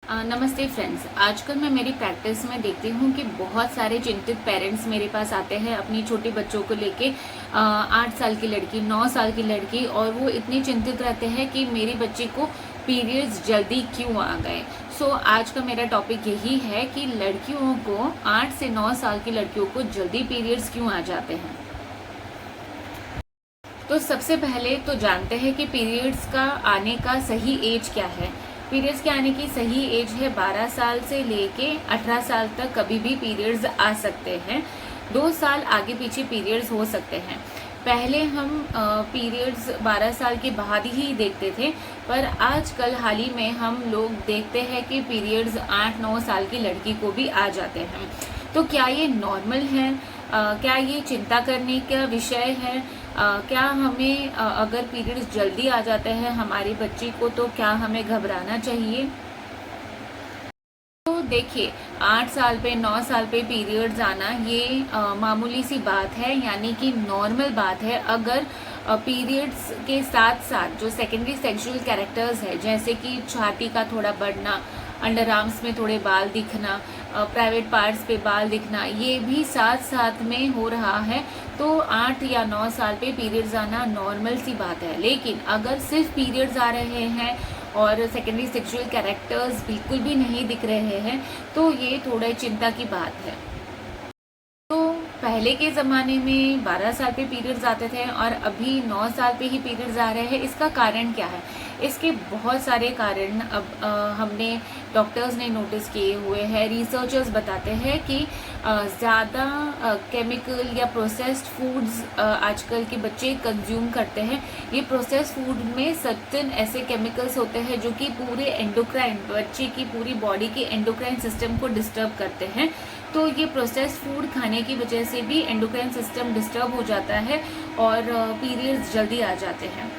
नमस्ते फ्रेंड्स। आजकल मैं मेरी प्रैक्टिस में देखती हूँ कि बहुत सारे चिंतित पेरेंट्स मेरे पास आते हैं अपनी छोटे बच्चों को लेके। 8 साल की लड़की, 9 साल की लड़की, और वो इतने चिंतित रहते हैं कि मेरी बच्ची को पीरियड्स जल्दी क्यों आ गए। आज का मेरा टॉपिक यही है कि लड़कियों को 8 से 9 साल की लड़कियों को जल्दी पीरियड्स क्यों आ जाते हैं। तो सबसे पहले तो जानते हैं कि पीरियड्स का आने का सही एज क्या है। पीरियड्स के आने की सही एज है 12 साल से लेके 18 साल तक कभी भी पीरियड्स आ सकते हैं। 2 साल आगे पीछे पीरियड्स हो सकते हैं। पहले हम पीरियड्स 12 साल के बाद ही देखते थे, पर आजकल हाल ही में हम लोग देखते हैं कि पीरियड्स 8-9 साल की लड़की को भी आ जाते हैं। तो क्या ये नॉर्मल है? क्या ये चिंता करने का विषय है? क्या हमें अगर पीरियड्स जल्दी आ जाते हैं हमारी बच्ची को, तो क्या हमें घबराना चाहिए? तो देखिए, 8 साल पे 9 साल पे पीरियड्स आना ये मामूली सी बात है, यानी कि नॉर्मल बात है। अगर पीरियड्स के साथ साथ जो सेकेंडरी सेक्सुअल कैरेक्टर्स है, जैसे कि छाती का थोड़ा बढ़ना, अंडर आर्म्स में थोड़े बाल दिखना, प्राइवेट पार्ट्स पे बाल दिखना, ये भी साथ साथ में हो रहा है, तो 8 या 9 साल पे पीरियड्स आना नॉर्मल सी बात है। लेकिन अगर सिर्फ पीरियड्स आ रहे हैं और सेकेंडरी सेक्सुअल कैरेक्टर्स बिल्कुल भी नहीं दिख रहे हैं, तो ये थोड़ा चिंता की बात है। तो पहले के ज़माने में 12 साल पे पीरियड्स आते थे और अभी 9 साल पे ही पीरियड्स आ रहे हैं। इसका कारण क्या है? इसके बहुत सारे कारण अब हमने डॉक्टर्स ने नोटिस किए हुए हैं। रिसर्चर्स बताते हैं कि ज़्यादा केमिकल या प्रोसेस्ड फूड्स आजकल के बच्चे कंज्यूम करते हैं। ये प्रोसेस्ड फूड में सर्टेन ऐसे केमिकल्स होते हैं जो कि पूरे एंडोक्राइन, बच्चे की पूरी बॉडी के एंडोक्राइन सिस्टम को डिस्टर्ब करते हैं। तो ये प्रोसेस्ड फूड खाने की वजह से भी एंडोक्राइन सिस्टम डिस्टर्ब हो जाता है और पीरियड्स जल्दी आ जाते हैं।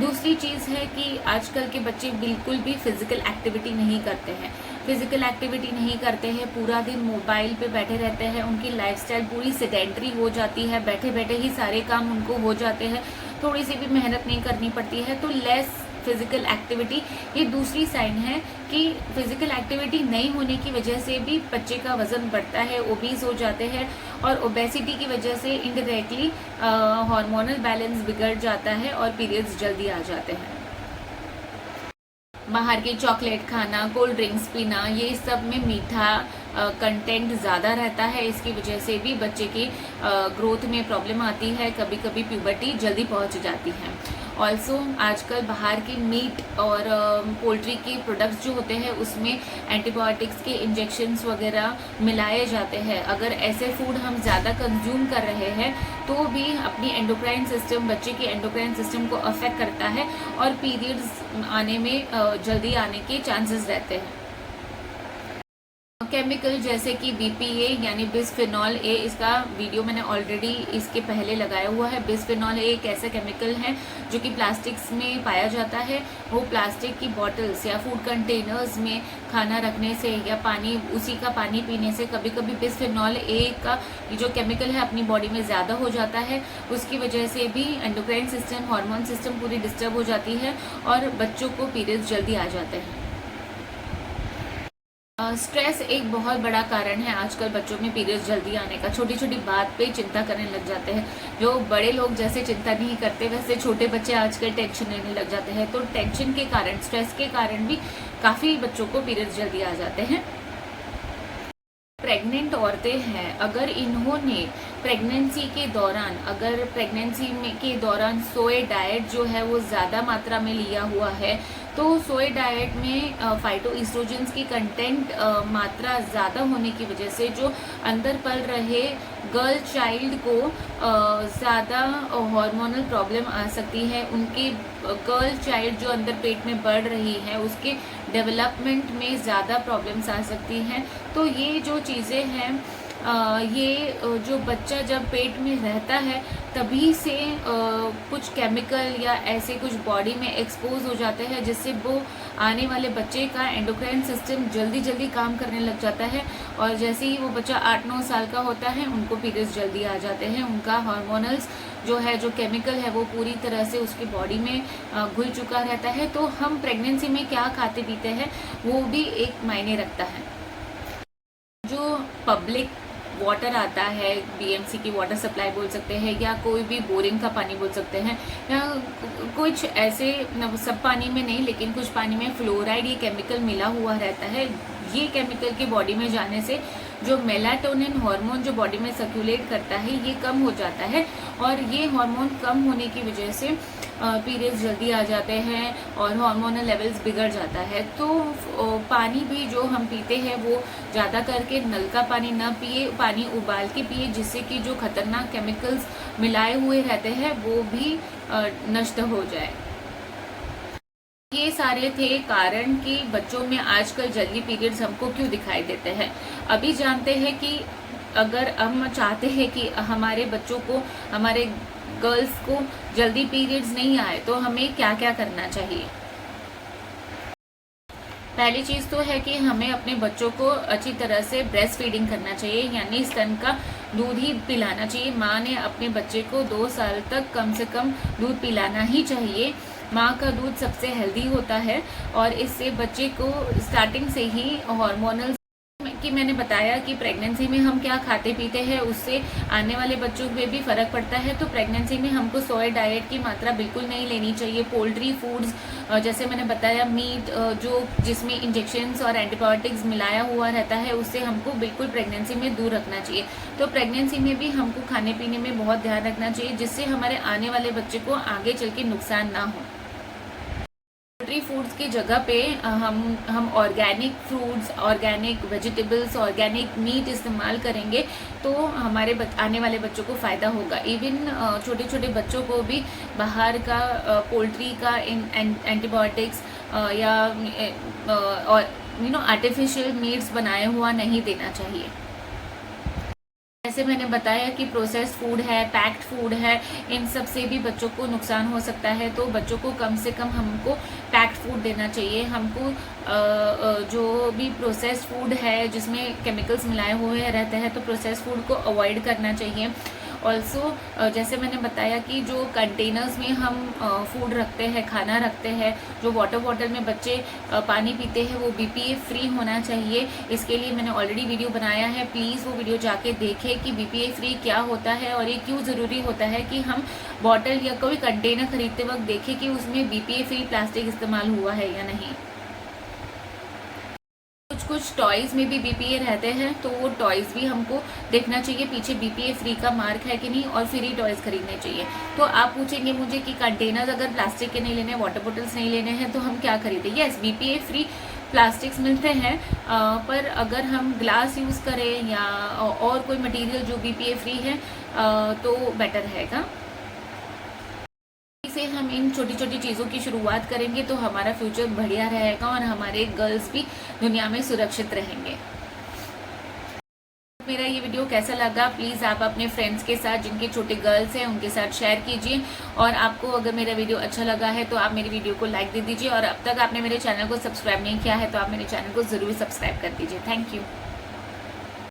दूसरी चीज़ है कि आजकल के बच्चे बिल्कुल भी फिजिकल एक्टिविटी नहीं करते हैं। फिजिकल एक्टिविटी नहीं करते हैं, पूरा दिन मोबाइल पे बैठे रहते हैं। उनकी लाइफस्टाइल पूरी सेडेंटरी हो जाती है, बैठे बैठे ही सारे काम उनको हो जाते हैं, थोड़ी सी भी मेहनत नहीं करनी पड़ती है, तो लेस फिजिकल एक्टिविटी। ये दूसरी साइन है कि फिजिकल एक्टिविटी नहीं होने की वजह से भी बच्चे का वजन बढ़ता है, ओबीज हो जाते हैं, और ओबेसिटी की वजह से इनडायरेक्टली हार्मोनल बैलेंस बिगड़ जाता है और पीरियड्स जल्दी आ जाते हैं। बाहर के चॉकलेट खाना, कोल्ड ड्रिंक्स पीना, ये सब में मीठा कंटेंट ज़्यादा रहता है। इसकी वजह से भी बच्चे की ग्रोथ में प्रॉब्लम आती है, कभी कभी प्यूबर्टी जल्दी पहुंच जाती है। ऑल्सो आजकल बाहर की मीट और पोल्ट्री के प्रोडक्ट्स जो होते हैं उसमें एंटीबायोटिक्स के इंजेक्शन्स वगैरह मिलाए जाते हैं। अगर ऐसे फूड हम ज़्यादा कंज्यूम कर रहे हैं तो भी अपनी एंडोक्राइन सिस्टम, बच्चे की एंडोक्राइन सिस्टम को अफेक्ट करता है और पीरियड्स आने में जल्दी आने के चांसेस रहते हैं। केमिकल जैसे कि बीपीए यानी बिस्फेनॉल ए, इसका वीडियो मैंने ऑलरेडी इसके पहले लगाया हुआ है। बिस्फेनॉल ए एक ऐसा केमिकल है जो कि प्लास्टिक्स में पाया जाता है। वो प्लास्टिक की बॉटल्स या फूड कंटेनर्स में खाना रखने से या पानी, उसी का पानी पीने से कभी कभी बिस्फेनॉल ए का जो केमिकल है अपनी बॉडी में ज़्यादा हो जाता है। उसकी वजह से भी एंडोक्राइन सिस्टम, हार्मोन सिस्टम पूरी डिस्टर्ब हो जाती है और बच्चों को पीरियड्स जल्दी आ जाते हैं। स्ट्रेस एक बहुत बड़ा कारण है आजकल बच्चों में पीरियड्स जल्दी आने का। छोटी छोटी बात पे चिंता करने लग जाते हैं। जो बड़े लोग जैसे चिंता नहीं करते, वैसे छोटे बच्चे आजकल टेंशन लेने लग जाते हैं। तो टेंशन के कारण, स्ट्रेस के कारण भी काफ़ी बच्चों को पीरियड्स जल्दी आ जाते हैं। प्रेग्नेंट औरतें हैं, अगर इन्होंने प्रेगनेंसी के दौरान, अगर प्रेगनेंसी के दौरान सोए डाइट जो है वो ज़्यादा मात्रा में लिया हुआ है, तो सोए डाइट में फाइटोइस्ट्रोजेंस की कंटेंट मात्रा ज़्यादा होने की वजह से जो अंदर पल रहे गर्ल चाइल्ड को ज़्यादा हार्मोनल प्रॉब्लम आ सकती है। उनके गर्ल चाइल्ड जो अंदर पेट में बढ़ रही है उसके डेवलपमेंट में ज़्यादा प्रॉब्लम्स आ सकती हैं। तो ये जो चीज़ें हैं ये जो बच्चा जब पेट में रहता है तभी से कुछ केमिकल या ऐसे कुछ बॉडी में एक्सपोज हो जाते हैं, जिससे वो आने वाले बच्चे का एंडोक्राइन सिस्टम जल्दी जल्दी काम करने लग जाता है। और जैसे ही वो बच्चा 8-9 साल का होता है उनको पीरियड्स जल्दी आ जाते हैं। उनका हार्मोनल्स जो है, जो केमिकल है, वो पूरी तरह से उसकी बॉडी में घुल चुका रहता है। तो हम प्रेगनेंसी में क्या खाते पीते हैं वो भी एक मायने रखता है। जो पब्लिक वाटर आता है, बीएमसी की वाटर सप्लाई बोल सकते हैं, या कोई भी बोरिंग का पानी बोल सकते हैं, या कुछ ऐसे, सब पानी में नहीं लेकिन कुछ पानी में फ्लोराइड ये केमिकल मिला हुआ रहता है। ये केमिकल के बॉडी में जाने से जो मेलाटोनिन हार्मोन जो बॉडी में सर्कुलेट करता है ये कम हो जाता है, और ये हार्मोन कम होने की वजह से पीरियड्स जल्दी आ जाते हैं और हार्मोनल लेवल्स बिगड़ जाता है। तो पानी भी जो हम पीते हैं वो ज़्यादा करके नल का पानी ना पिए, पानी उबाल के पिए, जिससे कि जो खतरनाक केमिकल्स मिलाए हुए रहते हैं वो भी नष्ट हो जाए। ये सारे थे कारण कि बच्चों में आजकल जल्दी पीरियड्स हमको क्यों दिखाई देते हैं। अभी जानते हैं कि अगर हम चाहते हैं कि हमारे बच्चों को, हमारे गर्ल्स को जल्दी पीरियड्स नहीं आए तो हमें क्या क्या करना चाहिए। पहली चीज़ तो है कि हमें अपने बच्चों को अच्छी तरह से ब्रेस्ट फीडिंग करना चाहिए, यानी स्तन का दूध ही पिलाना चाहिए। माँ ने अपने बच्चे को 2 साल तक कम से कम दूध पिलाना ही चाहिए। माँ का दूध सबसे हेल्दी होता है और इससे बच्चे को स्टार्टिंग से ही हार्मोनल कि मैंने बताया कि प्रेगनेंसी में हम क्या खाते पीते हैं उससे आने वाले बच्चों पे भी फ़र्क पड़ता है। तो प्रेगनेंसी में हमको सोया डाइट की मात्रा बिल्कुल नहीं लेनी चाहिए। पोल्ट्री फूड्स, जैसे मैंने बताया, मीट जो जिसमें इंजेक्शंस और एंटीबायोटिक्स मिलाया हुआ रहता है, उससे हमको बिल्कुल प्रेगनेंसी में दूर रखना चाहिए। तो प्रेगनेंसी में भी हमको खाने पीने में बहुत ध्यान रखना चाहिए, जिससे हमारे आने वाले बच्चे को आगे चल के नुकसान ना हो। पोल्ट्री फूड्स की जगह पे हम organic fruits, organic vegetables, organic meat इस्तेमाल करेंगे तो हमारे आने वाले बच्चों को फ़ायदा होगा। इवन छोटे छोटे बच्चों को भी बाहर का पोल्ट्री का एंटीबायोटिक्स या आर्टिफिशियल मीट्स बनाया हुआ नहीं देना चाहिए। जैसे मैंने बताया कि प्रोसेस्ड फूड है, पैक्ड फूड है, इन सब से भी बच्चों को नुकसान हो सकता है। तो बच्चों को कम से कम हमको पैक्ड फूड देना चाहिए। हमको जो भी प्रोसेस्ड फूड है जिसमें केमिकल्स मिलाए हुए रहते हैं तो प्रोसेस्ड फूड को अवॉइड करना चाहिए। ऑल्सो जैसे मैंने बताया कि जो कंटेनर्स में हम फूड रखते हैं, खाना रखते हैं, जो वाटर बॉटल में बच्चे पानी पीते हैं वो BPA फ्री होना चाहिए। इसके लिए मैंने ऑलरेडी वीडियो बनाया है, प्लीज़ वो वीडियो जाके देखें कि BPA फ्री क्या होता है और ये क्यों ज़रूरी होता है कि हम बॉटल या कोई कंटेनर खरीदते वक्त देखें कि उसमें BPA फ्री प्लास्टिक इस्तेमाल हुआ है या नहीं। कुछ टॉयज़ में भी BPA रहते हैं तो वो टॉयज़ भी हमको देखना चाहिए पीछे BPA फ्री का मार्क है कि नहीं, और फ्री टॉयज़ खरीदने चाहिए। तो आप पूछेंगे मुझे कि कंटेनर्स अगर प्लास्टिक के नहीं लेने, वाटर बॉटल्स नहीं लेने हैं तो हम क्या खरीदें। यस, BPA फ्री प्लास्टिक्स मिलते हैं, पर अगर हम ग्लास यूज़ करें या और कोई मटेरियल जो BPA फ्री है तो बेटर रहेगा। से हम इन छोटी छोटी चीज़ों की शुरुआत करेंगे तो हमारा फ्यूचर बढ़िया रहेगा और हमारे गर्ल्स भी दुनिया में सुरक्षित रहेंगे। मेरा ये वीडियो कैसा लगा प्लीज़ आप अपने फ्रेंड्स के साथ, जिनके छोटे गर्ल्स हैं, उनके साथ शेयर कीजिए। और आपको अगर मेरा वीडियो अच्छा लगा है तो आप मेरी वीडियो को लाइक दे दीजिए, और अब तक आपने मेरे चैनल को सब्सक्राइब नहीं किया है तो आप मेरे चैनल को ज़रूर सब्सक्राइब कर दीजिए। Thank you.